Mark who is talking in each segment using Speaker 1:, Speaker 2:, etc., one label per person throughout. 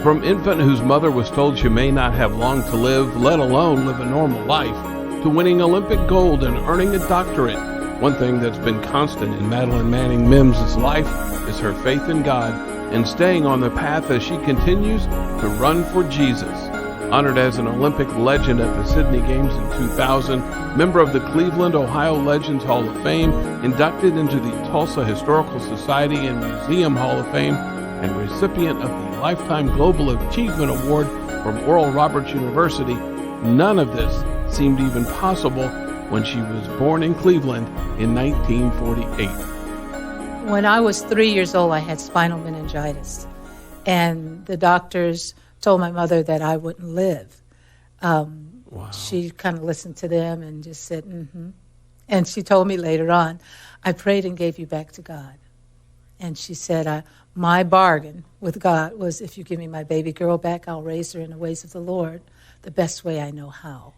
Speaker 1: From infant whose mother was told she may not have long to live, let alone live a normal life, to winning Olympic gold and earning a doctorate, one thing that's been constant in Madeline Manning-Mims' life is her faith in God and staying on the path as she continues to run for Jesus. Honored as an Olympic legend at the Sydney Games in 2000, member of the Cleveland, Ohio Legends Hall of Fame, inducted into the Tulsa Historical Society and Museum Hall of Fame, and recipient of the Lifetime Global Achievement Award from Oral Roberts University, none of this seemed even possible when she was born in Cleveland in 1948.
Speaker 2: When I was 3 years old, I had spinal meningitis, and the doctors told my mother that I wouldn't live.
Speaker 1: Wow.
Speaker 2: She kind of listened to them and just said, mm-hmm. And she told me later on, I prayed and gave you back to God. And she said, my bargain with God was, if you give me my baby girl back, I'll raise her in the ways of the Lord, the best way I know how.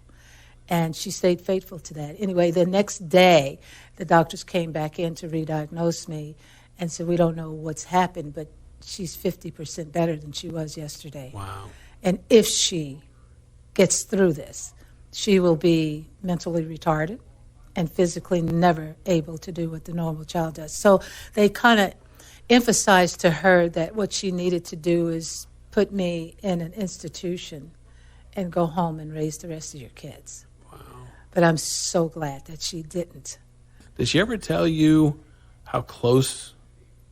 Speaker 2: And she stayed faithful to that. Anyway, the next day, the doctors came back in to re-diagnose me and said, we don't know what's happened, but she's 50% better than she was yesterday.
Speaker 1: Wow.
Speaker 2: And if she gets through this, she will be mentally retarded and physically never able to do what the normal child does. So they kind of emphasized to her that what she needed to do is put me in an institution and go home and raise the rest of your kids.
Speaker 1: Wow.
Speaker 2: But I'm so glad that she didn't.
Speaker 1: Did she ever tell you how close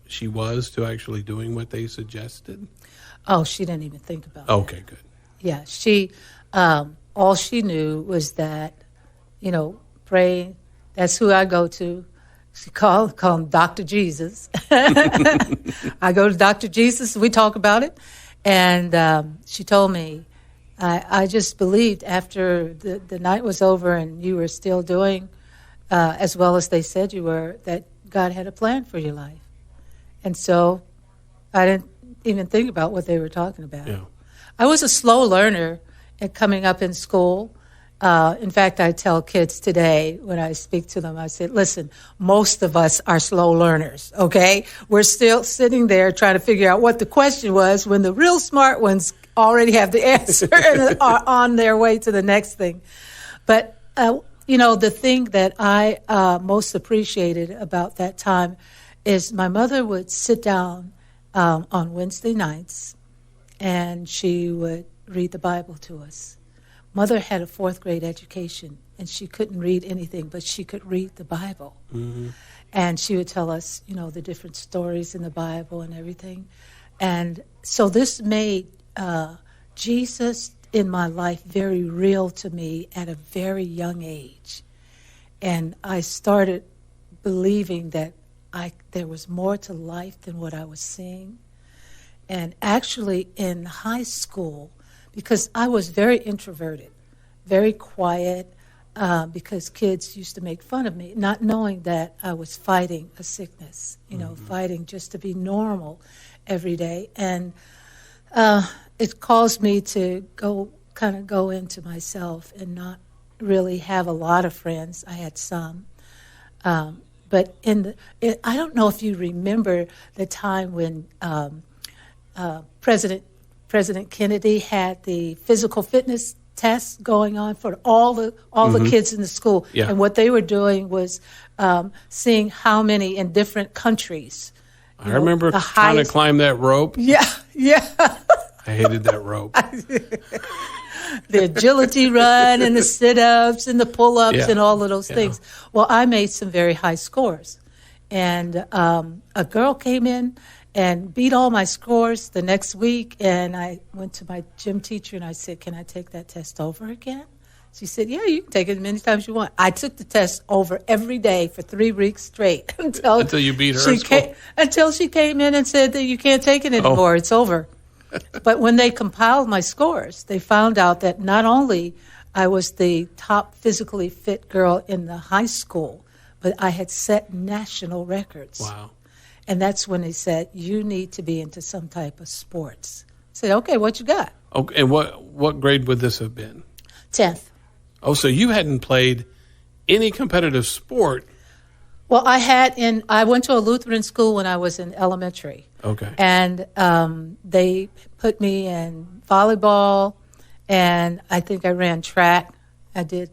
Speaker 1: she was to actually doing what they suggested?
Speaker 2: Oh, she didn't even think about it.
Speaker 1: Okay, good.
Speaker 2: Yeah, she, all she knew was that, pray, that's who I go to. She call him Dr. Jesus. I go to Dr. Jesus, we talk about it. And she told me, I just believed after the night was over and you were still doing as well as they said you were, that God had a plan for your life. And so I didn't even think about what they were talking about.
Speaker 1: Yeah.
Speaker 2: I was a slow learner coming up in school. In fact, I tell kids today when I speak to them, I said, listen, most of us are slow learners, okay? We're still sitting there trying to figure out what the question was when the real smart ones already have the answer and are on their way to the next thing. But, the thing that I most appreciated about that time is my mother would sit down on Wednesday nights and she would read the Bible to us. Mother had a fourth grade education, and she couldn't read anything, but she could read the Bible.
Speaker 1: Mm-hmm.
Speaker 2: And she would tell us, the different stories in the Bible and everything. And so this made Jesus in my life very real to me at a very young age. And I started believing that there was more to life than what I was seeing. And actually in high school, because I was very introverted, very quiet, because kids used to make fun of me, not knowing that I was fighting a sickness, fighting just to be normal every day. And it caused me to go into myself and not really have a lot of friends. I had some. But I don't know if you remember the time when President Kennedy had the physical fitness tests going on for all the kids in the school.
Speaker 1: Yeah.
Speaker 2: And what they were doing was seeing how many in different countries.
Speaker 1: I remember trying to climb that rope.
Speaker 2: Yeah.
Speaker 1: I hated that rope.
Speaker 2: The agility run and the sit-ups and the pull-ups and all of those things. Well, I made some very high scores. And a girl came in and beat all my scores the next week, and I went to my gym teacher and I said, can I take that test over again? She said, yeah, you can take it as many times as you want. I took the test over every day for 3 weeks straight.
Speaker 1: Until you beat her?
Speaker 2: Until she came in and said that you can't take it anymore, It's over. But when they compiled my scores, they found out that not only I was the top physically fit girl in the high school, but I had set national records.
Speaker 1: Wow.
Speaker 2: And that's when they said, you need to be into some type of sports. I said, okay, what you got?
Speaker 1: Okay, and what grade would this have been?
Speaker 2: 10th.
Speaker 1: Oh, so you hadn't played any competitive sport
Speaker 2: Well, I went to a Lutheran school when I was in elementary.
Speaker 1: Okay.
Speaker 2: And they put me in volleyball, and I think I ran track. I did,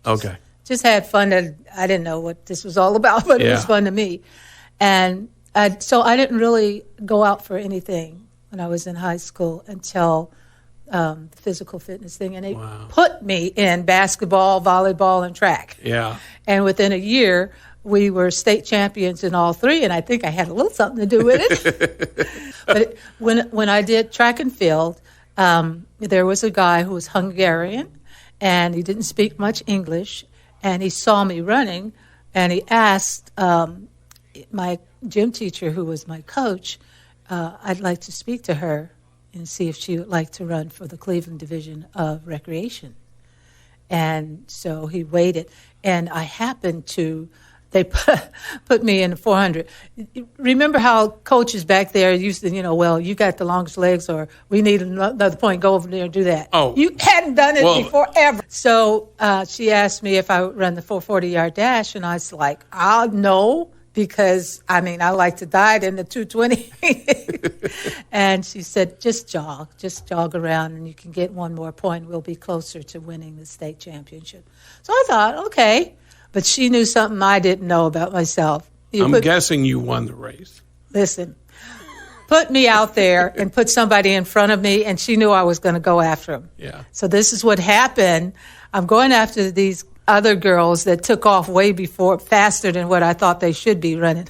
Speaker 1: Okay.
Speaker 2: just had fun. I didn't know what this was all about, but it was fun to me. And so I didn't really go out for anything when I was in high school until the physical fitness thing. And they put me in basketball, volleyball, and track.
Speaker 1: Yeah.
Speaker 2: And within a year, we were state champions in all three, and I think I had a little something to do with it. But when I did track and field, there was a guy who was Hungarian, and he didn't speak much English, and he saw me running, and he asked my gym teacher, who was my coach, I'd like to speak to her and see if she would like to run for the Cleveland Division of Recreation. And so he waited, and I happened to... They put me in the 400. Remember how coaches back there used to, well, you got the longest legs, or we need another point, go over there and do that.
Speaker 1: Oh.
Speaker 2: You hadn't done it before, ever. So she asked me if I would run the 440-yard dash, and I was like, no, because, I like to dive in the 220. And she said, just jog around, and you can get one more point. We'll be closer to winning the state championship. So I thought, okay. But she knew something I didn't know about myself.
Speaker 1: I'm guessing you won the race.
Speaker 2: Listen, put me out there and put somebody in front of me, and she knew I was going to go after him.
Speaker 1: Yeah.
Speaker 2: So this is what happened. I'm going after these other girls that took off faster than what I thought they should be running.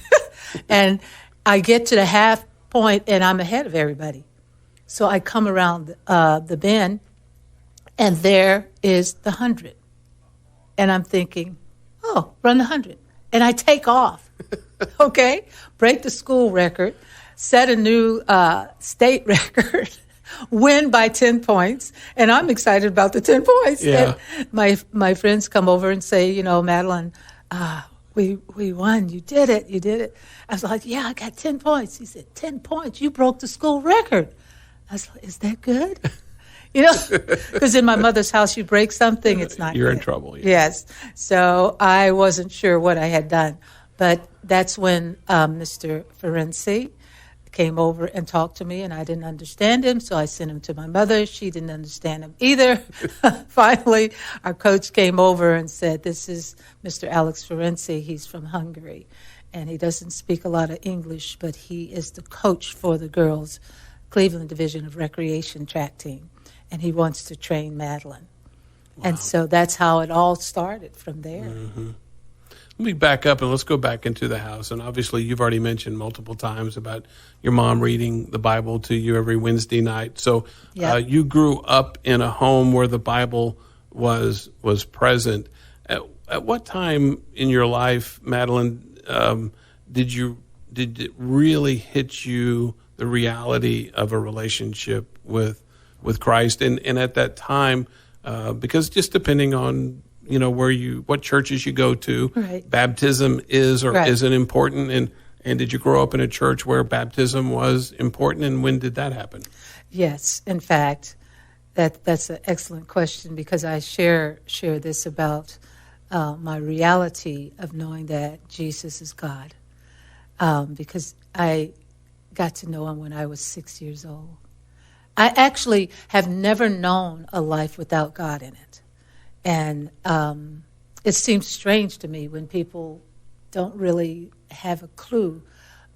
Speaker 2: And I get to the half point, and I'm ahead of everybody. So I come around the bend, and there is the 100. And I'm thinking, run the 100. And I take off, okay? Break the school record, set a new state record, win by 10 points, and I'm excited about the 10 points.
Speaker 1: Yeah.
Speaker 2: And my friends come over and say, Madeline, we won. You did it. I was like, yeah, I got 10 points. He said, 10 points? You broke the school record. I was like, is that good? Because in my mother's house, you break something, it's not
Speaker 1: You're
Speaker 2: good.
Speaker 1: in trouble. Yeah.
Speaker 2: Yes. So I wasn't sure what I had done. But that's when Mr. Ferenczi came over and talked to me, and I didn't understand him, so I sent him to my mother. She didn't understand him either. Finally, our coach came over and said, this is Mr. Alex Ferenczi. He's from Hungary, and he doesn't speak a lot of English, but he is the coach for the girls' Cleveland Division of Recreation track team. And he wants to train Madeline. Wow. And so that's how it all started from there.
Speaker 1: Mm-hmm. Let me back up and let's go back into the house. And obviously you've already mentioned multiple times about your mom reading the Bible to you every Wednesday night. So you grew up in a home where the Bible was present. At what time in your life, Madeline, did it really hit you the reality of a relationship with Christ, and at that time, because just depending on what churches you go to,
Speaker 2: right.
Speaker 1: Baptism is or
Speaker 2: right.
Speaker 1: isn't important, and did you grow up in a church where baptism was important, and when did that happen?
Speaker 2: Yes, in fact, that's an excellent question, because I share this about my reality of knowing that Jesus is God, because I got to know him when I was 6 years old. I actually have never known a life without God in it. And it seems strange to me when people don't really have a clue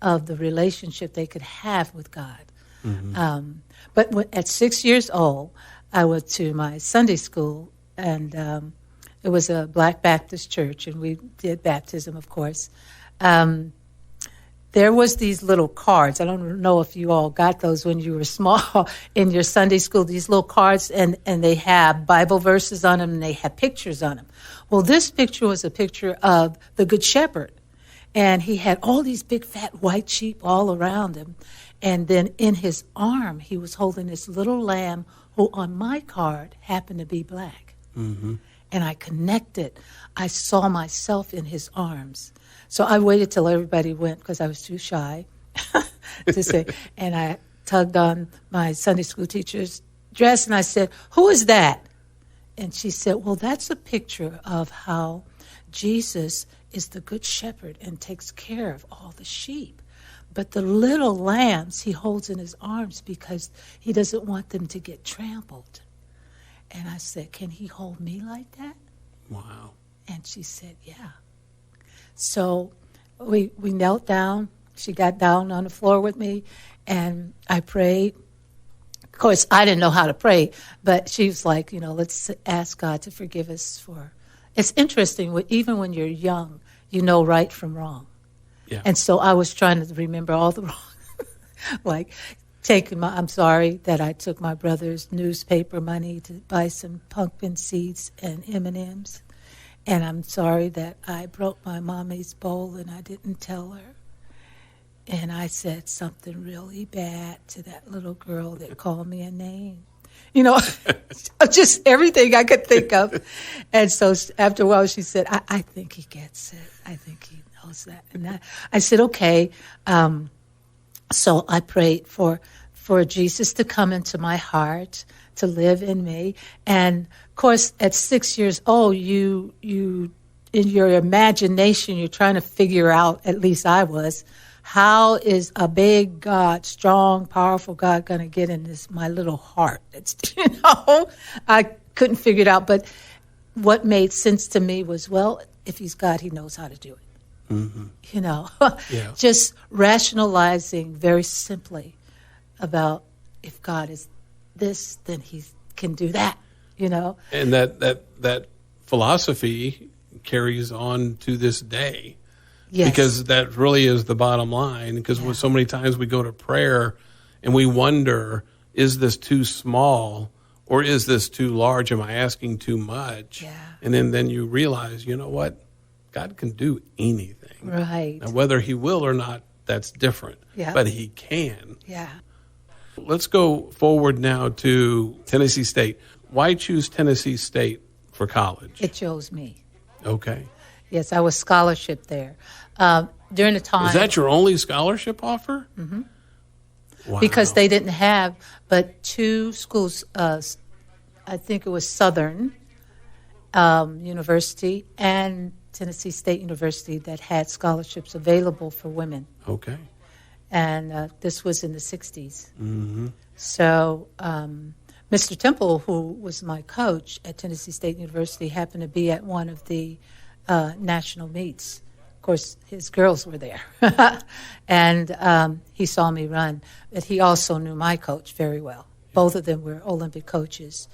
Speaker 2: of the relationship they could have with God. Mm-hmm. But at 6 years old, I went to my Sunday school, and it was a Black Baptist church, and we did baptism, of course. There was these little cards. I don't know if you all got those when you were small in your Sunday school, these little cards, and they have Bible verses on them, and they have pictures on them. Well, this picture was a picture of the Good Shepherd, and he had all these big fat white sheep all around him, and then in his arm he was holding this little lamb who on my card happened to be black. Mm-hmm. And I connected. I saw myself in his arms. So I waited till everybody went because I was too shy to say. And I tugged on my Sunday school teacher's dress, and I said, "Who is that?" And she said, "Well, that's a picture of how Jesus is the good shepherd and takes care of all the sheep. But the little lambs he holds in his arms because he doesn't want them to get trampled. And I said, can he hold me like that?
Speaker 1: Wow.
Speaker 2: And she said, yeah. So we knelt down. She got down on the floor with me, and I prayed. Of course, I didn't know how to pray, but she was like, let's ask God to forgive us for. It's interesting, even when you're young, you know right from wrong.
Speaker 1: Yeah.
Speaker 2: And so I was trying to remember all the wrong, like I'm sorry that I took my brother's newspaper money to buy some pumpkin seeds and M&Ms. And I'm sorry that I broke my mommy's bowl and I didn't tell her. And I said something really bad to that little girl that called me a name. Just everything I could think of. And so after a while she said, I think he gets it. I think he knows that. And I said, okay. So I prayed for Jesus to come into my heart, to live in me. And of course, at 6 years old, you in your imagination, you're trying to figure out, at least I was, how is a big God, strong, powerful God going to get in my little heart? I couldn't figure it out. But what made sense to me was, well, if he's God, he knows how to do it. Mm-hmm.
Speaker 1: Yeah.
Speaker 2: Just rationalizing very simply about if God is this, then he can do that,
Speaker 1: And that philosophy carries on to this day.
Speaker 2: Yes.
Speaker 1: Because that really is the bottom line. Because when so many times we go to prayer and we wonder, is this too small or is this too large? Am I asking too much?
Speaker 2: Yeah.
Speaker 1: And then you realize, you know what? God can do anything.
Speaker 2: Right.
Speaker 1: Now, whether he will or not, that's different.
Speaker 2: Yeah.
Speaker 1: But he can.
Speaker 2: Yeah.
Speaker 1: Let's go forward now to Tennessee State. Why choose Tennessee State for college?
Speaker 2: It chose me.
Speaker 1: Okay.
Speaker 2: Yes, I was scholarship there. During the time...
Speaker 1: Was that your only scholarship offer?
Speaker 2: Mm-hmm.
Speaker 1: Wow.
Speaker 2: Because they didn't have but two schools, I think it was Southern University and Tennessee State University that had scholarships available for women.
Speaker 1: Okay.
Speaker 2: And this was in the 60s.
Speaker 1: Mm-hmm.
Speaker 2: So Mr. Temple, who was my coach at Tennessee State University, happened to be at one of the national meets. Of course, his girls were there. And he saw me run. But he also knew my coach very well. Both of them were Olympic coaches.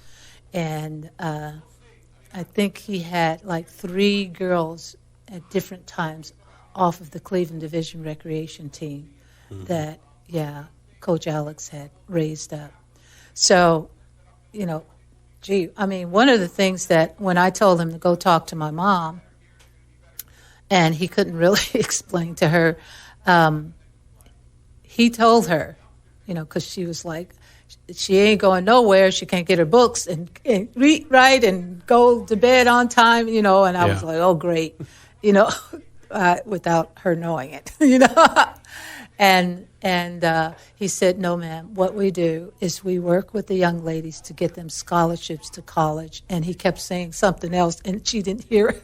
Speaker 2: And I think he had like 3 girls at different times off of the Cleveland Division Recreation team that, Coach Alex had raised up. So, one of the things that when I told him to go talk to my mom, and he couldn't really explain to her, he told her, because she was like, she ain't going nowhere. She can't get her books and read right and go to bed on time, and I was like, oh, great, without her knowing it, And he said, no, ma'am, what we do is we work with the young ladies to get them scholarships to college. And he kept saying something else, and she didn't hear it.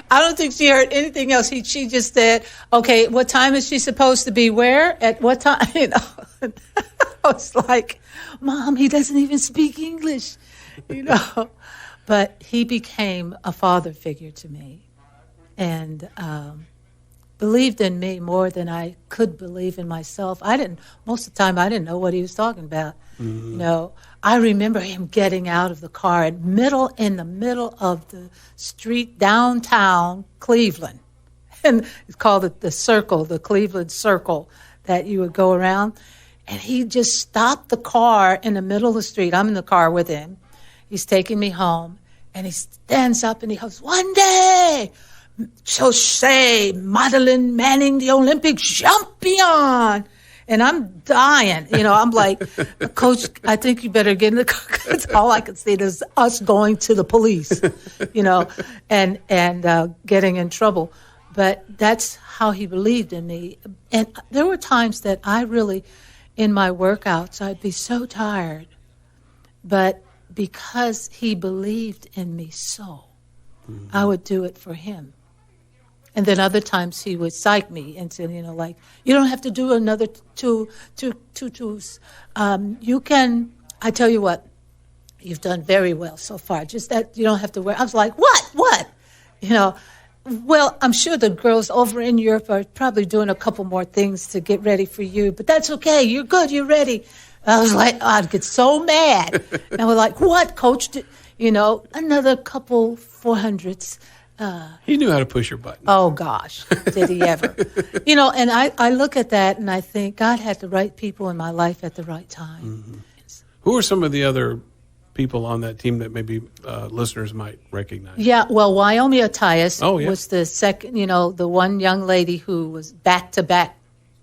Speaker 2: I don't think she heard anything else. She just said, okay, what time is she supposed to be where? At what time? I was like, Mom, he doesn't even speak English, But he became a father figure to me. And believed in me more than I could believe in myself. Most of the time, I didn't know what he was talking about. Mm-hmm. I remember him getting out of the car in the middle of the street downtown Cleveland. And it's called the Circle, the Cleveland Circle, that you would go around. And he just stopped the car in the middle of the street. I'm in the car with him. He's taking me home. And he stands up and he goes, one day, so say, Madeline Manning, the Olympic champion. And I'm dying. I'm like, Coach, I think you better get in the car. Because all I could see is us going to the police, and getting in trouble. But that's how he believed in me. And there were times that I really, in my workouts, I'd be so tired. But because he believed in me so, I would do it for him. And then other times he would psych me into, like, you don't have to do another two twos. You can, I tell you what, you've done very well so far. Just that you don't have to wear. I was like, what? Well, I'm sure the girls over in Europe are probably doing a couple more things to get ready for you, but that's okay. You're good. You're ready. I was like, I'd get so mad. And I was like, what, Coach? Another couple 400s.
Speaker 1: He knew how to push your button.
Speaker 2: Oh, gosh, did he ever. And I look at that and I think God had the right people in my life at the right time.
Speaker 1: Mm-hmm. Who are some of the other people on that team that maybe listeners might recognize?
Speaker 2: Yeah, well, Wyoming Attias
Speaker 1: was
Speaker 2: the second, the one young lady who was back-to-back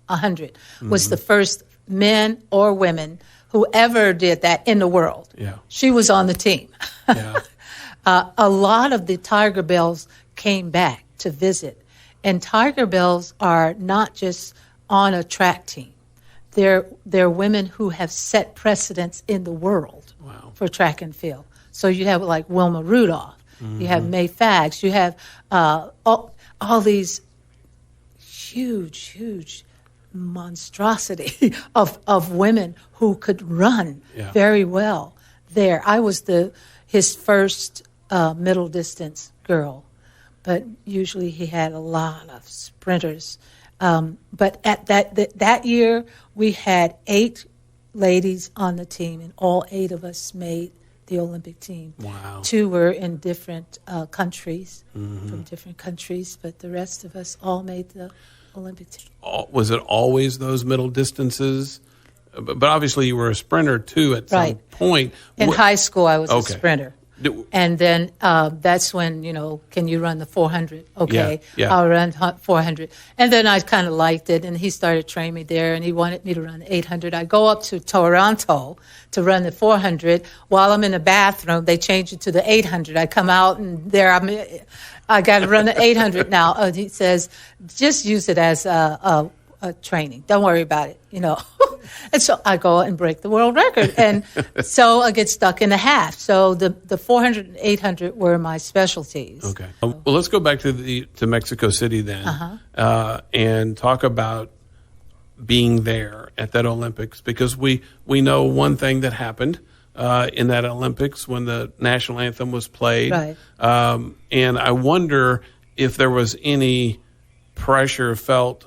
Speaker 2: 100, was the first men or women who ever did that in the world.
Speaker 1: Yeah.
Speaker 2: She was on the team.
Speaker 1: Yeah.
Speaker 2: A lot of the Tiger Bells came back to visit. And Tiger Bells are not just on a track team. They're women who have set precedents in the world for track and field. So you have like Wilma Rudolph. You have May Fags. You have all these huge monstrosity of women who could run very well there. I was his first middle distance girl, but usually he had a lot of sprinters. But at that year, we had 8 ladies on the team, and all 8 of us made the Olympic team.
Speaker 1: Wow.
Speaker 2: 2 were in different countries, from different countries, but the rest of us all made the Olympic team.
Speaker 1: Was it always those middle distances? But obviously you were a sprinter, too, at some point.
Speaker 2: In high school, I was a sprinter. And then that's when, can you run the 400? Okay, I'll run 400. And then I kind of liked it, and he started training me there, and he wanted me to run the 800. I go up to Toronto to run the 400. While I'm in the bathroom, they change it to the 800. I come out, and I got to run the 800 now. He says, just use it as a training. Don't worry about it, And so I go and break the world record. And so I get stuck in the half. So the 400 and 800 were my specialties.
Speaker 1: Okay. Well, let's go back to Mexico City then and talk about being there at that Olympics, because we know one thing that happened in that Olympics when the national anthem was played.
Speaker 2: Right.
Speaker 1: And I wonder if there was any pressure felt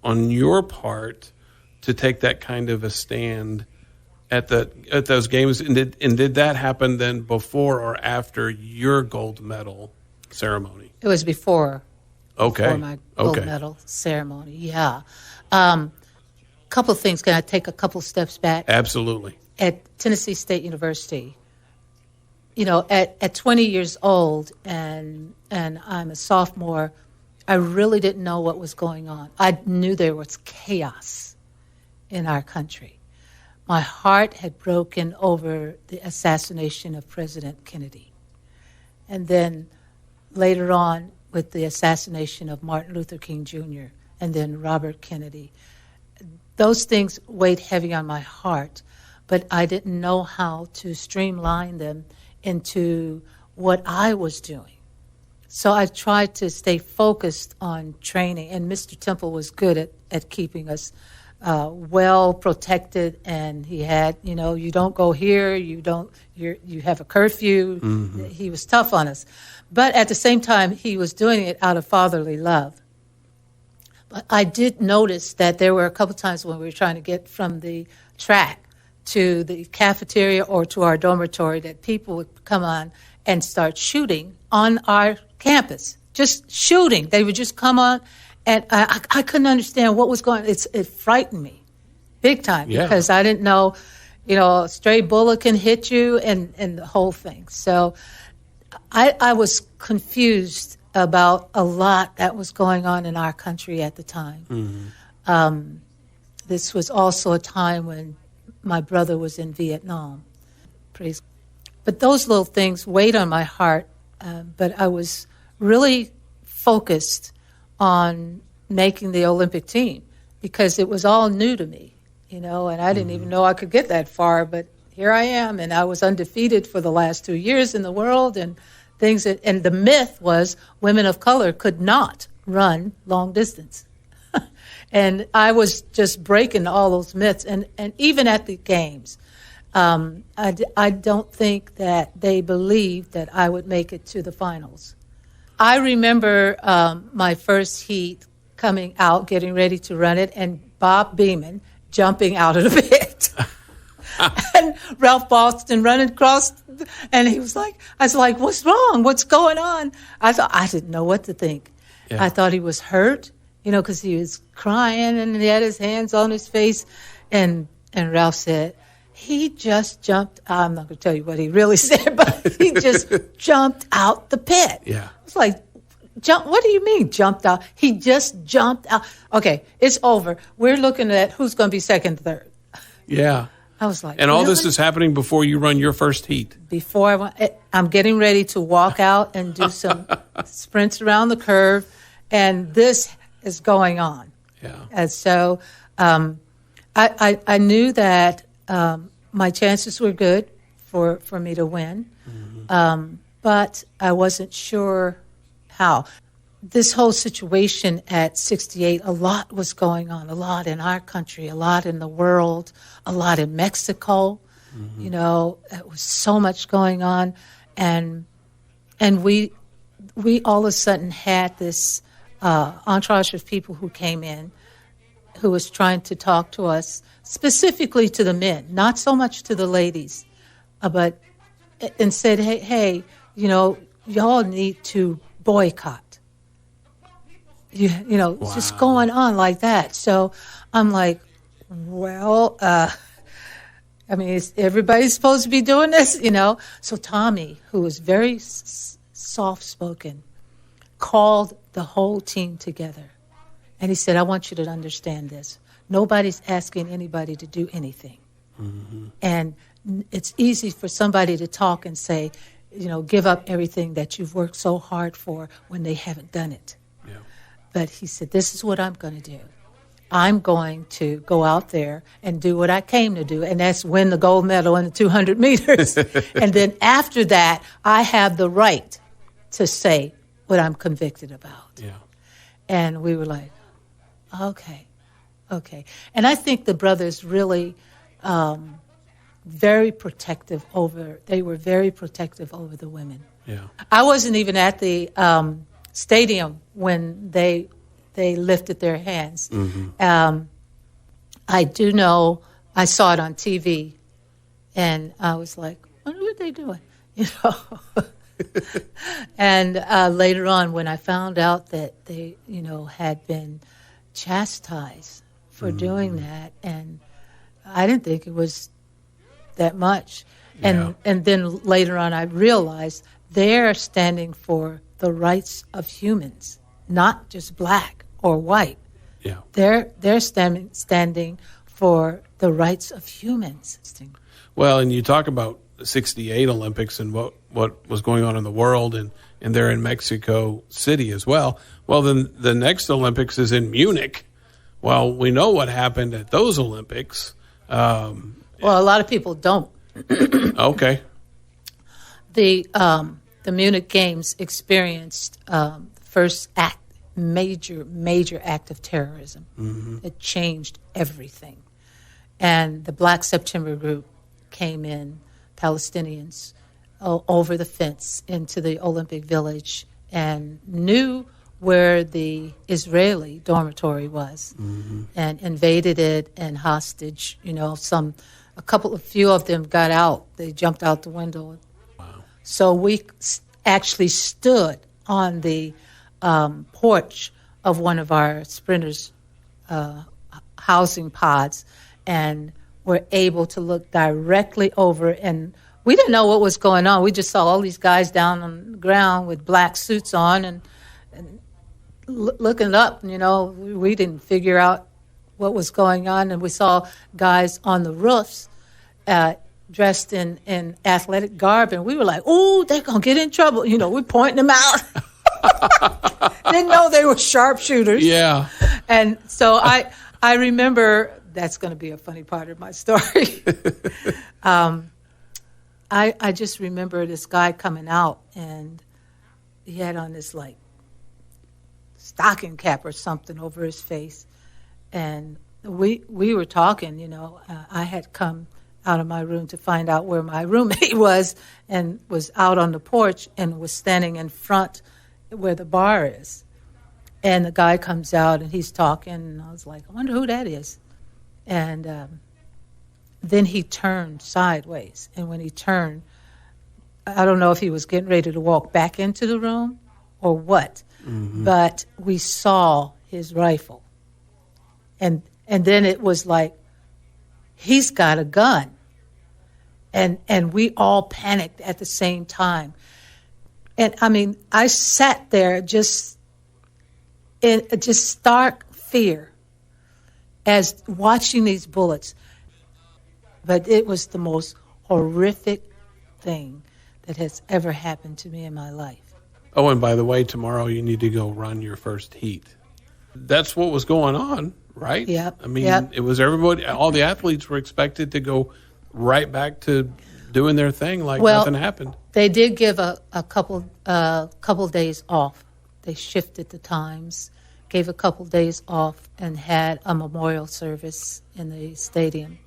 Speaker 1: on your part to take that kind of a stand at those games, and did that happen then before or after your gold medal ceremony?
Speaker 2: It was before.
Speaker 1: Okay.
Speaker 2: Before my gold medal ceremony. Yeah. Couple of things. Can I take a couple steps back?
Speaker 1: Absolutely.
Speaker 2: At Tennessee State University, at 20 years old, and I'm a sophomore, I really didn't know what was going on. I knew there was chaos in our country. My heart had broken over the assassination of President Kennedy. And then later on with the assassination of Martin Luther King Jr. and then Robert Kennedy. Those things weighed heavy on my heart, but I didn't know how to streamline them into what I was doing. So I tried to stay focused on training, and Mr. Temple was good at keeping us well protected, and he had, you don't go here, you have a curfew. Mm-hmm. He was tough on us. But at the same time, he was doing it out of fatherly love. But I did notice that there were a couple times when we were trying to get from the track to the cafeteria or to our dormitory that people would come on and start shooting on our campus. Just shooting. They would just come on. And I couldn't understand what was going on. It frightened me big time because I didn't know, a stray bullet can hit you and the whole thing. So I was confused about a lot that was going on in our country at the time. Mm-hmm. This was also a time when my brother was in Vietnam. But those little things weighed on my heart, but I was really focused on making the Olympic team because it was all new to me, and I didn't even know I could get that far, but here I am, and I was undefeated for the last 2 years in the world and things. And the myth was women of color could not run long distance. And I was just breaking all those myths. And even at the games, I don't think that they believed that I would make it to the finals. I remember my first heat coming out, getting ready to run it, and Bob Beeman jumping out of the pit. And Ralph Boston running across, and I was like, what's wrong? What's going on? I didn't know what to think. Yeah. I thought he was hurt, because he was crying and he had his hands on his face. And Ralph said, he just jumped. I'm not going to tell you what he really said, but he just jumped out the pit.
Speaker 1: Yeah.
Speaker 2: It's like, what do you mean jumped out? He just jumped out. Okay, it's over. We're looking at who's going to be second, third.
Speaker 1: Yeah.
Speaker 2: I was like,
Speaker 1: and all this is happening before you run your first heat.
Speaker 2: Before I'm getting ready to walk out and do some sprints around the curve, and this is going on.
Speaker 1: Yeah.
Speaker 2: And so I knew that my chances were good for me to win, but I wasn't sure how. This whole situation at 68, a lot was going on, a lot in our country, a lot in the world, a lot in Mexico. It was so much going on. And we all of a sudden had this entourage of people who came in who was trying to talk to us, specifically to the men, not so much to the ladies, but and said, hey, y'all need to boycott. Wow. Just going on like that. So I'm like, well, everybody's supposed to be doing this, So Tommy, who was very soft-spoken, called the whole team together. And he said, I want you to understand this. Nobody's asking anybody to do anything. Mm-hmm. And it's easy for somebody to talk and say, give up everything that you've worked so hard for when they haven't done it. But he said, this is what I'm going to do. I'm going to go out there and do what I came to do, and that's win the gold medal in the 200 meters. And then after that, I have the right to say what I'm convicted about.
Speaker 1: Yeah.
Speaker 2: And we were like, okay. And I think the brothers really very protective over the women.
Speaker 1: Yeah.
Speaker 2: I wasn't even at the stadium when they lifted their hands. Mm-hmm. I do know I saw it on TV, and I was like, what are they doing? And later on, when I found out that they, had been chastised for doing that, and I didn't think it was that much. And then later on, I realized they're standing for the rights of humans, not just black or white.
Speaker 1: Yeah.
Speaker 2: They're standing for the rights of humans.
Speaker 1: Well, and you talk about the 68 Olympics and what was going on in the world, and they're in Mexico City as well. Well, then the next Olympics is in Munich. Well, we know what happened at those Olympics.
Speaker 2: Well, a lot of people don't.
Speaker 1: Okay.
Speaker 2: The Munich Games experienced first major act of terrorism. Mm-hmm. It changed everything. And the Black September group came in, Palestinians, over the fence into the Olympic Village and knew where the Israeli dormitory was, and invaded it and hostage. A few of them got out. They jumped out the window.
Speaker 1: Wow.
Speaker 2: So we actually stood on the porch of one of our sprinters' housing pods, and were able to look directly over. And we didn't know what was going on. We just saw all these guys down on the ground with black suits on and looking up. We didn't figure out what was going on. And we saw guys on the roofs dressed in athletic garb, and we were like, "Oh, they're gonna get in trouble!" We're pointing them out. Didn't know they were sharpshooters.
Speaker 1: Yeah.
Speaker 2: And so I remember, that's going to be a funny part of my story. I just remember this guy coming out, and he had on this stocking cap or something over his face. And we were talking, I had come out of my room to find out where my roommate was, and was out on the porch and was standing in front where the bar is. And the guy comes out and he's talking, and I was like, I wonder who that is. And then he turned sideways. And when he turned, I don't know if he was getting ready to walk back into the room or what, but we saw his rifle. And then it was like, he's got a gun. And we all panicked at the same time. And I mean, I sat there just in just stark fear as watching these bullets. But it was the most horrific thing that has ever happened to me in my life.
Speaker 1: Oh, and by the way, tomorrow you need to go run your first heat. That's what was going on, right?
Speaker 2: Yep.
Speaker 1: I mean, It was everybody, all the athletes were expected to go right back to doing their thing like nothing happened.
Speaker 2: They did give a couple days off. They shifted the times, gave a couple days off, and had a memorial service in the stadium.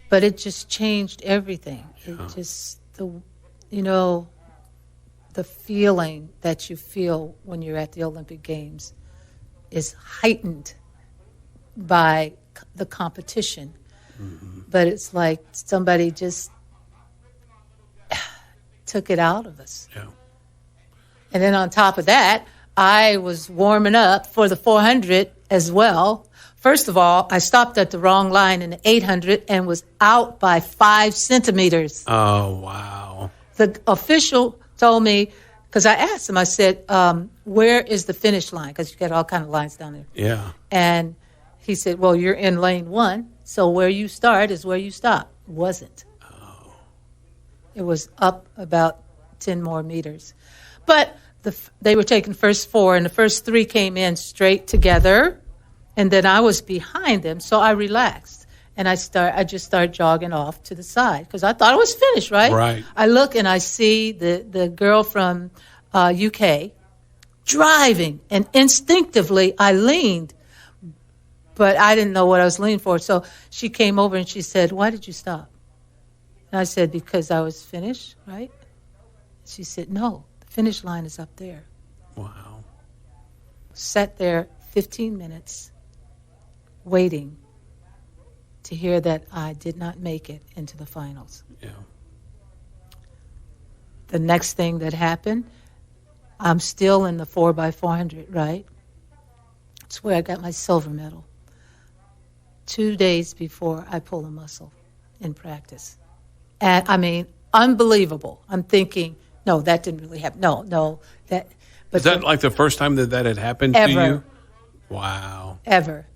Speaker 2: But it just changed everything. It just, the feeling that you feel when you're at the Olympic Games is heightened by the competition. But it's like somebody just took it out of us.
Speaker 1: Yeah.
Speaker 2: And then on top of that, I was warming up for the 400 as well. First of all, I stopped at the wrong line in the 800 and was out by 5 centimeters.
Speaker 1: Oh, wow.
Speaker 2: The official told me, because I asked him, I said, where is the finish line? Because you got all kind of lines down there.
Speaker 1: Yeah.
Speaker 2: And he said, well, you're in lane 1, so where you start is where you stop. It wasn't.
Speaker 1: Oh.
Speaker 2: It was up about 10 more meters. But they were taking first 4, and the first 3 came in straight together, and then I was behind them, so I relaxed. And I just started jogging off to the side, because I thought it was finished, right?
Speaker 1: Right.
Speaker 2: I look, and I see the girl from UK driving, and instinctively I leaned, but I didn't know what I was leaning for. So she came over, and she said, why did you stop? And I said, because I was finished, right? She said, no, the finish line is up there.
Speaker 1: Wow.
Speaker 2: Sat there 15 minutes waiting to hear that I did not make it into the finals.
Speaker 1: Yeah.
Speaker 2: The next thing that happened, I'm still in the 4x400, right? It's where I got my silver medal. 2 days before I pull a muscle in practice. And I mean, unbelievable. I'm thinking, no, that didn't really happen. No, that. But
Speaker 1: Is that like the first time that had happened
Speaker 2: ever,
Speaker 1: to you? Wow.
Speaker 2: Ever.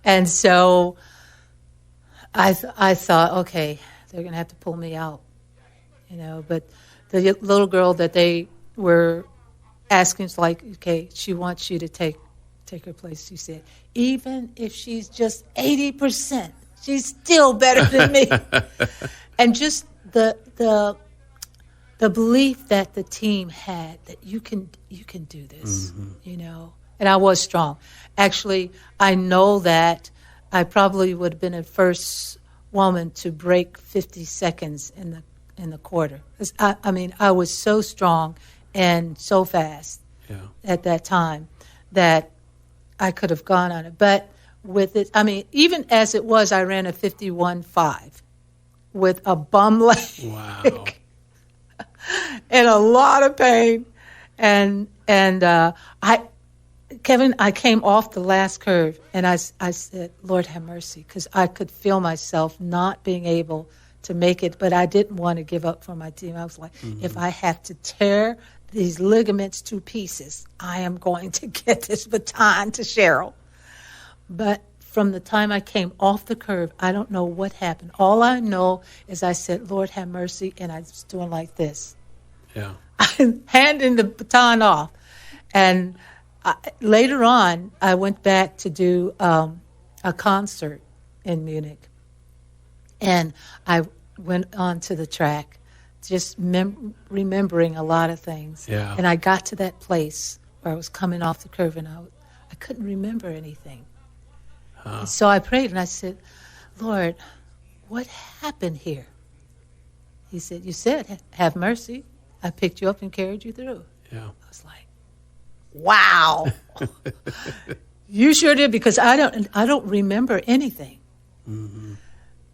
Speaker 2: And so I thought, okay, they're going to have to pull me out, But the little girl that they were asking is like, okay, she wants you to take her place. She said, even if she's just 80%, she's still better than me. And just the belief that the team had that you can do this, And I was strong. Actually, I know that I probably would have been the first woman to break 50 seconds in the quarter. 'Cause I was so strong and so fast at that time that I could have gone on it. But with it, even as it was, I ran a 51.5 with a bum leg.
Speaker 1: Wow.
Speaker 2: In a lot of pain. And Kevin, I came off the last curve, and I said, Lord have mercy, because I could feel myself not being able to make it, but I didn't want to give up for my team. I was like, if I have to tear these ligaments to pieces, I am going to get this baton to Cheryl. But from the time I came off the curve, I don't know what happened. All I know is I said, Lord have mercy, and I was doing like this.
Speaker 1: Yeah.
Speaker 2: I'm handing the baton off. And later on, I went back to do a concert in Munich. And I went onto the track, just remembering a lot of things.
Speaker 1: Yeah.
Speaker 2: And I got to that place where I was coming off the curve, and I couldn't remember anything. And so I prayed, and I said, Lord, what happened here? He said, you said, have mercy. I picked you up and carried you through.
Speaker 1: Yeah.
Speaker 2: I was like, wow. You sure did, because I don't remember anything. Mm-hmm.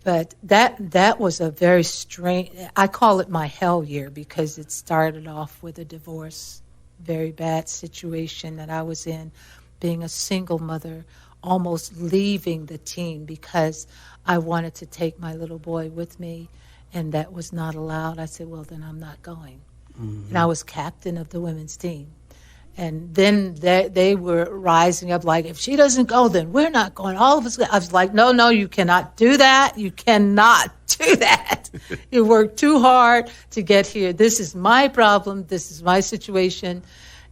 Speaker 2: But that was a very strange, I call it my hell year, because it started off with a divorce, very bad situation that I was in, being a single mother, almost leaving the team because I wanted to take my little boy with me, and that was not allowed. I said, well, then I'm not going. Mm-hmm. And I was captain of the women's team. And then they were rising up like, if she doesn't go, then we're not going. All of us. I was like, no, you cannot do that. You cannot do that. You worked too hard to get here. This is my problem. This is my situation.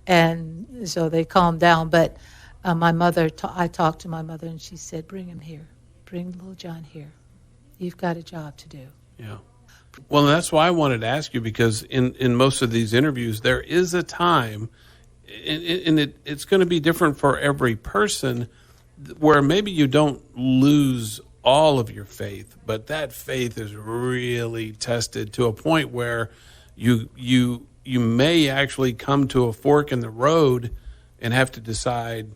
Speaker 2: And so they calmed down. But my mother, I talked to my mother, and she said, bring him here. Bring little John here. You've got a job to do.
Speaker 1: Yeah. Well, that's why I wanted to ask you, because in most of these interviews, there is a time, and it's going to be different for every person, where maybe you don't lose all of your faith, but that faith is really tested to a point where you may actually come to a fork in the road and have to decide,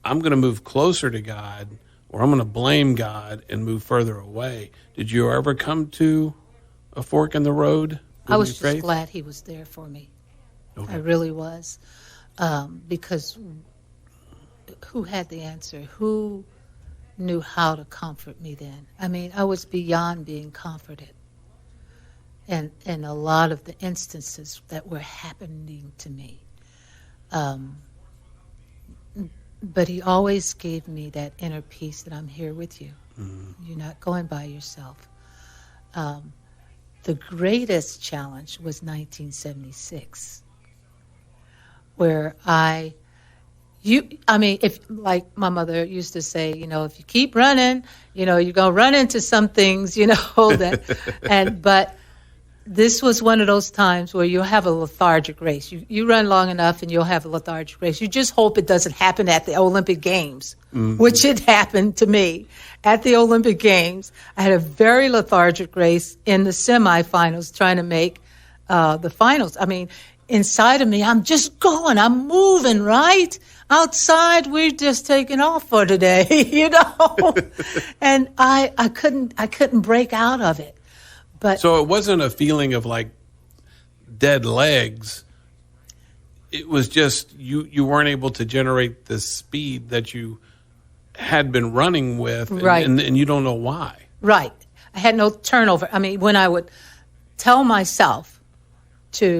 Speaker 1: I'm going to move closer to God, or I'm going to blame God and move further away. Did you ever come to a fork in the road?
Speaker 2: I was just glad he was there for me.
Speaker 1: Okay.
Speaker 2: I really was. Because who had the answer? Who knew how to comfort me then? I mean, I was beyond being comforted. And a lot of the instances that were happening to me. But he always gave me that inner peace that I'm here with you. Mm-hmm. You're not going by yourself. The greatest challenge was 1976. Where if, like my mother used to say, if you keep running, you're going to run into some things, but this was one of those times where you'll have a lethargic race. You run long enough and you'll have a lethargic race. You just hope it doesn't happen at the Olympic Games, mm-hmm. which it happened to me at the Olympic Games. I had a very lethargic race in the semifinals trying to make the finals. I mean, inside of me, I'm just going, I'm moving, right? Outside, we're just taking off for today, and I couldn't break out of it. But
Speaker 1: so it wasn't a feeling of like dead legs. It was just you weren't able to generate the speed that you had been running with,
Speaker 2: right.
Speaker 1: and you don't know why.
Speaker 2: Right. I had no turnover. I mean, when I would tell myself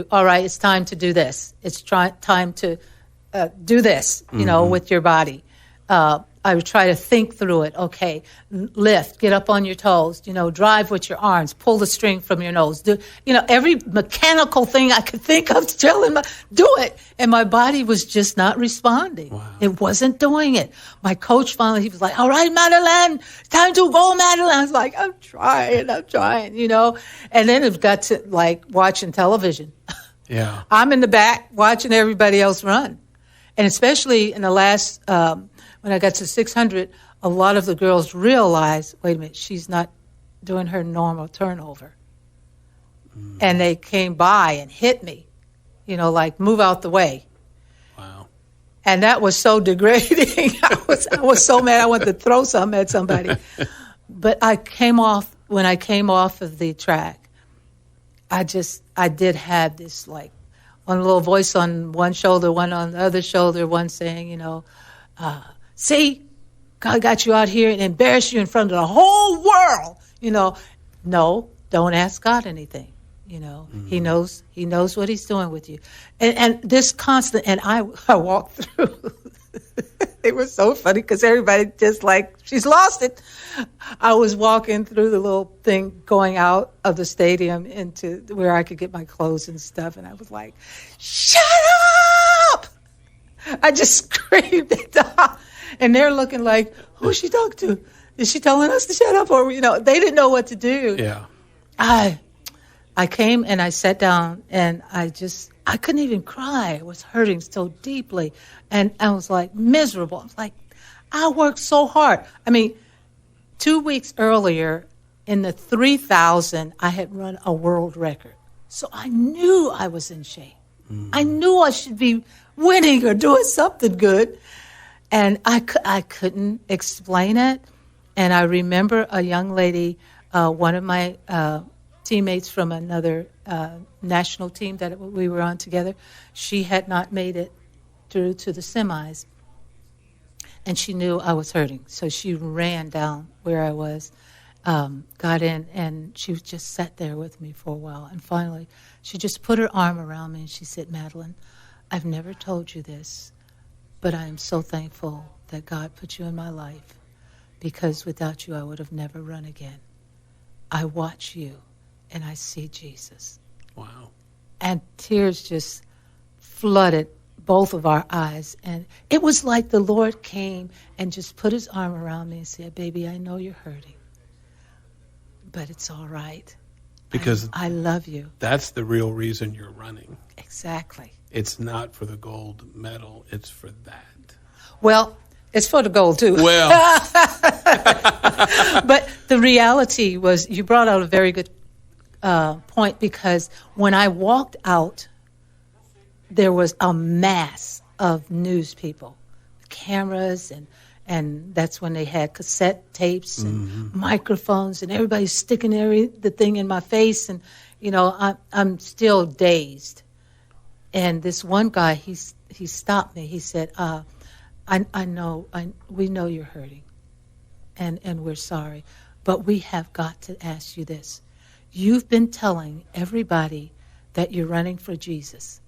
Speaker 2: all right, it's time to do this. It's time to do this, mm-hmm. with your body. I would try to think through it. Okay, lift, get up on your toes, drive with your arms, pull the string from your nose. Do, every mechanical thing I could think of to tell him, do it. And my body was just not responding. Wow. It wasn't doing it. My coach finally, he was like, all right, Madeline, time to go, Madeline. I was like, I'm trying. And then it got to like watching television.
Speaker 1: Yeah.
Speaker 2: I'm in the back watching everybody else run. And especially in the last, when I got to 600, a lot of the girls realized, wait a minute, she's not doing her normal turnover. Mm. And they came by and hit me, like move out the way.
Speaker 1: Wow.
Speaker 2: And that was so degrading. I was so mad I wanted to throw something at somebody. But when I came off of the track, I did have this like one little voice on one shoulder, one on the other shoulder, one saying, see, God got you out here and embarrassed you in front of the whole world. No, don't ask God anything. Mm-hmm. He knows what he's doing with you. And this constant, and I walked through. It was so funny because everybody just like, she's lost it. I was walking through the little thing going out of the stadium into where I could get my clothes and stuff. And I was like, shut up! I just screamed at them. And they're looking like, who's she talking to? Is she telling us to shut up? Or, they didn't know what to do.
Speaker 1: Yeah.
Speaker 2: I came and I sat down and I just I couldn't even cry. I was hurting so deeply. And I was like miserable. I was like, I worked so hard. I mean, 2 weeks earlier in the 3,000, I had run a world record. So I knew I was in shape. I knew I should be winning or doing something good. And I couldn't explain it. And I remember a young lady, one of my teammates from another national team that we were on together, she had not made it through to the semis. And she knew I was hurting. So she ran down where I was, got in, and she just sat there with me for a while. And finally, she just put her arm around me and she said, Madeline, I've never told you this, but I am so thankful that God put you in my life, because without you, I would have never run again. I watch you and I see Jesus.
Speaker 1: Wow.
Speaker 2: And tears just flooded both of our eyes. And it was like the Lord came and just put his arm around me and said, baby, I know you're hurting, but it's all right.
Speaker 1: Because
Speaker 2: I love you.
Speaker 1: that's the real reason you're running.
Speaker 2: Exactly.
Speaker 1: It's not for the gold medal. It's for that.
Speaker 2: Well, it's for the goal, too.
Speaker 1: Well,
Speaker 2: But the reality was, you brought out a very good point, because when I walked out, there was a mass of news people, cameras, and that's when they had cassette tapes and microphones, and everybody's sticking the thing in my face, and I'm still dazed. And this one guy, he stopped me. He said, we know you're hurting, and we're sorry, but we have got to ask you this. You've been telling everybody that you're running for Jesus.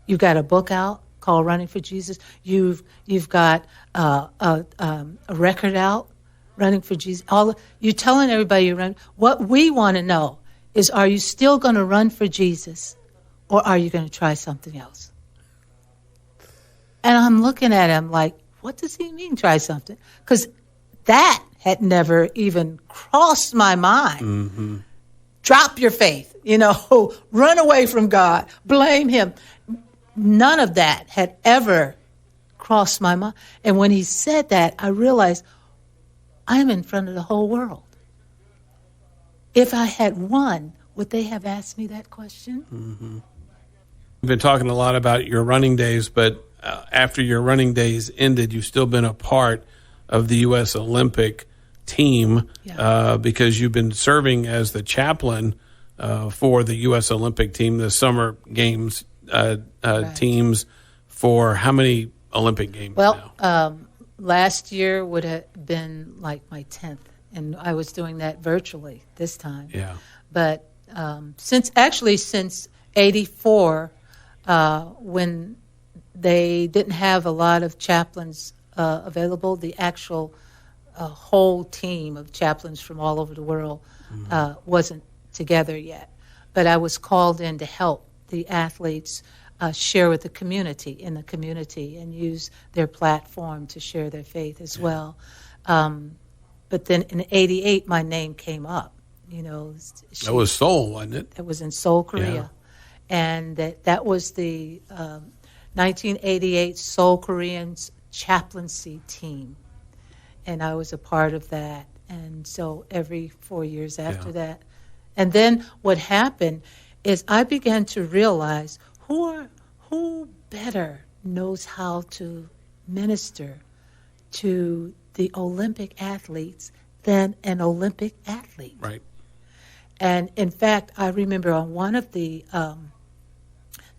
Speaker 2: You've got a book out called Running for Jesus. You've got a record out, Running for Jesus. You're telling everybody you're running. What we want to know is, are you still going to run for Jesus, or are you going to try something else? And I'm looking at him like, what does he mean, try something? Because that had never even crossed my mind.
Speaker 1: Mm-hmm.
Speaker 2: Drop your faith, run away from God, blame him. None of that had ever crossed my mind. And when he said that, I realized I'm in front of the whole world. If I had won, would they have asked me that question?
Speaker 1: Mm-hmm. We've been talking a lot about your running days, but after your running days ended, you've still been a part of the U.S. Olympic team, because you've been serving as the chaplain for the U.S. Olympic team, the Summer Games teams, for how many Olympic Games now?
Speaker 2: Last year would have been like my 10th, and I was doing that virtually this time.
Speaker 1: Yeah.
Speaker 2: But since 84, when they didn't have a lot of chaplains available, the actual whole team of chaplains from all over the world wasn't together yet. But I was called in to help the athletes share with the community, and use their platform to share their faith as well. But then in 88, my name came up.
Speaker 1: That was Seoul, wasn't it?
Speaker 2: It was in Seoul, Korea. And that was the 1988 Seoul Koreans chaplaincy team. And I was a part of that. And so every 4 years after that. And then what happened is I began to realize who better knows how to minister to the Olympic athletes than an Olympic athlete.
Speaker 1: Right.
Speaker 2: And in fact, I remember on one of the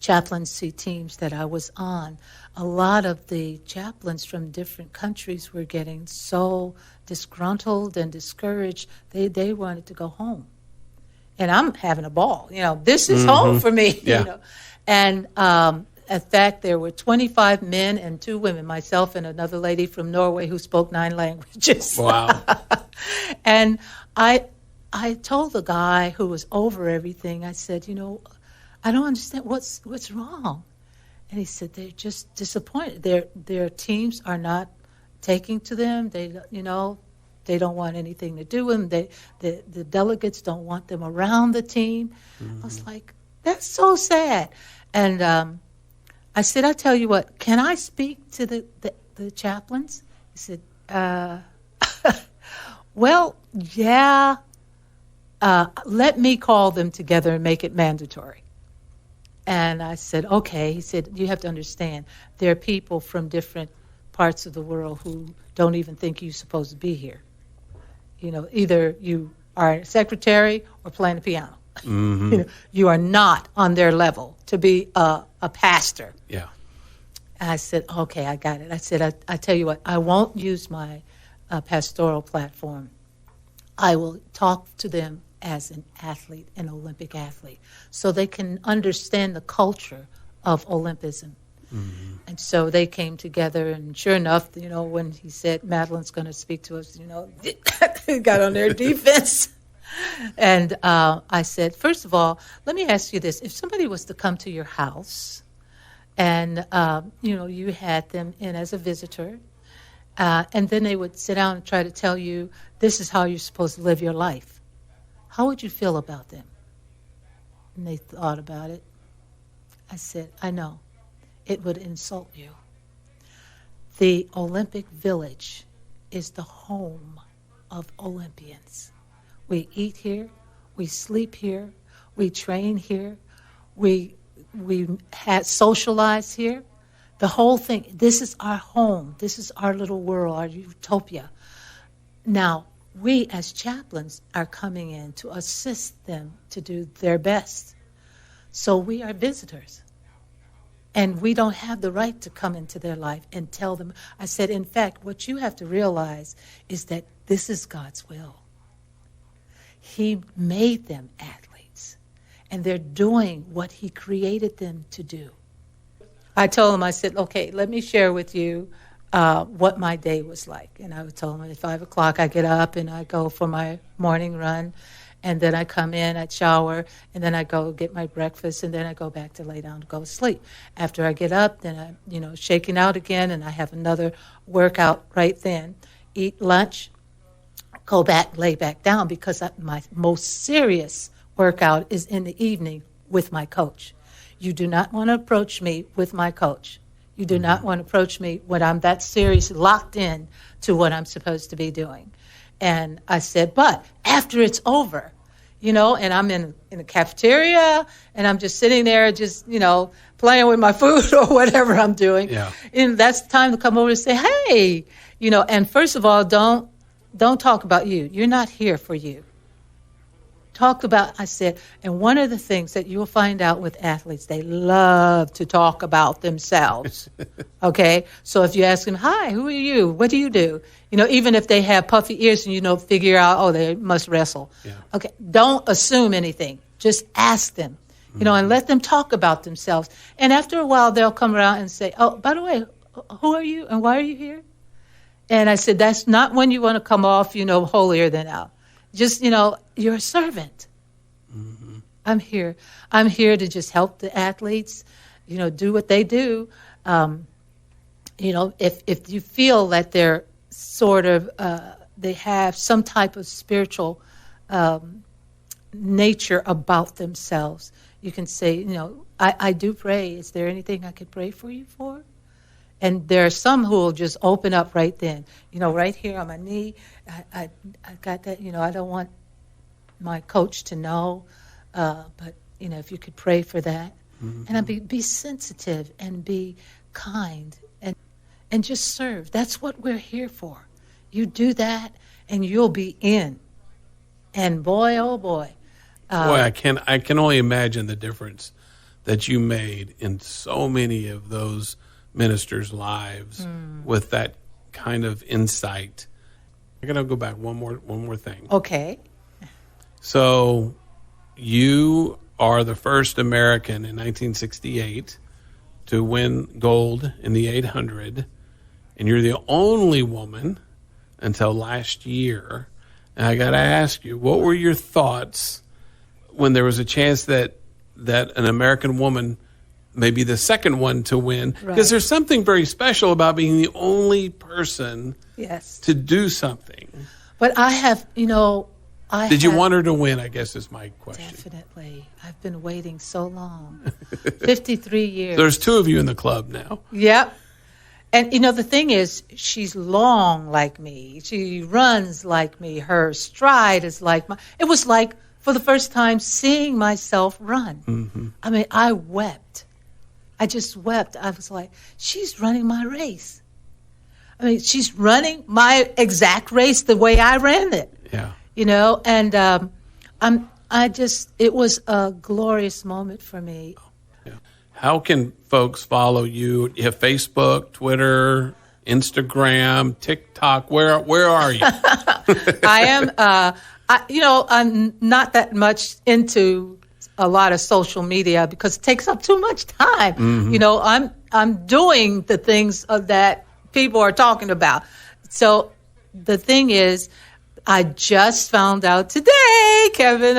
Speaker 2: chaplaincy teams that I was on, a lot of the chaplains from different countries were getting so disgruntled and discouraged, they wanted to go home. And I'm having a ball. This is home for me.
Speaker 1: Yeah.
Speaker 2: And in fact, there were 25 men and 2 women, myself and another lady from Norway who spoke 9 languages.
Speaker 1: Wow.
Speaker 2: And I told the guy who was over everything, I said, I don't understand what's wrong. And he said, they're just disappointed. Their teams are not taking to them. They don't want anything to do with them. The delegates don't want them around the team. I was like, that's so sad. And I said, I tell you what, can I speak to the chaplains? He said, well, yeah, let me call them together and make it mandatory. And I said, okay. He said, you have to understand, there are people from different parts of the world who don't even think you're supposed to be here. You know, either you are a secretary or playing the piano.
Speaker 1: Mm-hmm.
Speaker 2: You know, you are not on their level to be a pastor.
Speaker 1: Yeah.
Speaker 2: And I said, okay, I got it. I said, I tell you what, I won't use my pastoral platform. I will talk to them as an athlete, an Olympic athlete, so they can understand the culture of Olympism. Mm-hmm. And so they came together, and sure enough, you know, when he said Madeline's going to speak to us, you know, they got on their defense. And I said, first of all, let me ask you this. If somebody was to come to your house and, you know, you had them in as a visitor, and then they would sit down and try to tell you, this is how you're supposed to live your life, how would you feel about them? And they thought about it. I said, I know. It would insult you. The Olympic Village is the home of Olympians. We eat here, we sleep here, we train here, we socialize here. The whole thing, this is our home, this is our little world, our utopia. Now, we as chaplains are coming in to assist them to do their best. So we are visitors. And we don't have the right to come into their life and tell them. I said, in fact, what you have to realize is that this is God's will. He made them athletes, and they're doing what he created them to do. I told him, I said, okay, let me share with you what my day was like. And I told him at 5 o'clock I get up and I go for my morning run. And then I come in, I shower, and then I go get my breakfast, and then I go back to lay down to go to sleep. After I get up, then I'm, you know, shaking out again, and I have another workout right then. Eat lunch, go back, lay back down, because my most serious workout is in the evening with my coach. You do not want to approach me with my coach. You do not want to approach me when I'm that serious, locked in to what I'm supposed to be doing. And I said, but after it's over, you know, and I'm in the cafeteria, and I'm just sitting there, just, you know, playing with my food or whatever I'm doing. Yeah. And that's the time to come over and say, hey, you know, and first of all, don't talk about you. You're not here for you. Talk about, I said, and one of the things that you'll find out with athletes, they love to talk about themselves. Okay? So if you ask them, hi, who are you? What do you do? You know, even if they have puffy ears and you know, figure out, oh, they must wrestle. Yeah. Okay, don't assume anything. Just ask them, you know, and let them talk about themselves. And after a while, they'll come around and say, oh, by the way, who are you and why are you here? And I said, that's not when you want to come off, you know, holier than thou. Just, you know, you're a servant. Mm-hmm. I'm here. I'm here to just help the athletes, you know, do what they do. You know, if you feel that they're sort of, they have some type of spiritual nature about themselves, you can say, you know, I do pray. Is there anything I could pray for you for? And there are some who will just open up right then. You know, right here on my knee, I got that, you know, I don't want my coach to know, but, you know, if you could pray for that. Mm-hmm. And I'd be sensitive and be kind and just serve. That's what we're here for. You do that and you'll be in. And boy, oh boy.
Speaker 1: Boy, I can only imagine the difference that you made in so many of those ministers' lives with that kind of insight. I'm going to go back one more thing.
Speaker 2: Okay.
Speaker 1: So you are the first American in 1968 to win gold in the 800, and you're the only woman until last year. And I got to ask you, what were your thoughts when there was a chance that an American woman maybe the second one to win, because there's something very special about being the only person to do something.
Speaker 2: But I have, you know,
Speaker 1: Did you want her to win, I guess is my question.
Speaker 2: Definitely. I've been waiting so long. 53 years.
Speaker 1: There's 2 of you in the club now.
Speaker 2: Yep. And, the thing is, she's long like me. She runs like me. Her stride is like mine. It was like, for the first time, seeing myself run.
Speaker 1: Mm-hmm.
Speaker 2: I mean, I wept. I just wept. I was like, she's running my race. I mean, she's running my exact race the way I ran it.
Speaker 1: Yeah.
Speaker 2: And it was a glorious moment for me.
Speaker 1: Yeah. How can folks follow you? You have Facebook, Twitter, Instagram, TikTok. Where are you?
Speaker 2: I am, I'm not that much into a lot of social media because it takes up too much time. Mm-hmm. I'm doing the things that people are talking about. So the thing is, I just found out today, Kevin,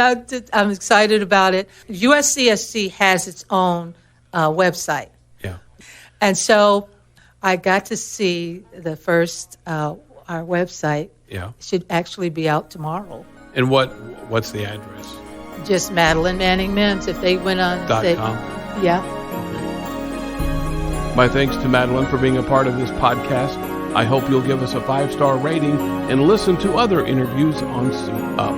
Speaker 2: I'm excited about it. USCSC has its own website.
Speaker 1: Yeah.
Speaker 2: And so I got to see the first, our website.
Speaker 1: Yeah.
Speaker 2: It should actually be out tomorrow.
Speaker 1: And what's the address?
Speaker 2: Just Madeline Manning-Mims. If they went on.
Speaker 1: .com.
Speaker 2: Yeah.
Speaker 1: My thanks to Madeline for being a part of this podcast. I hope you'll give us a 5-star rating and listen to other interviews on Suit Up.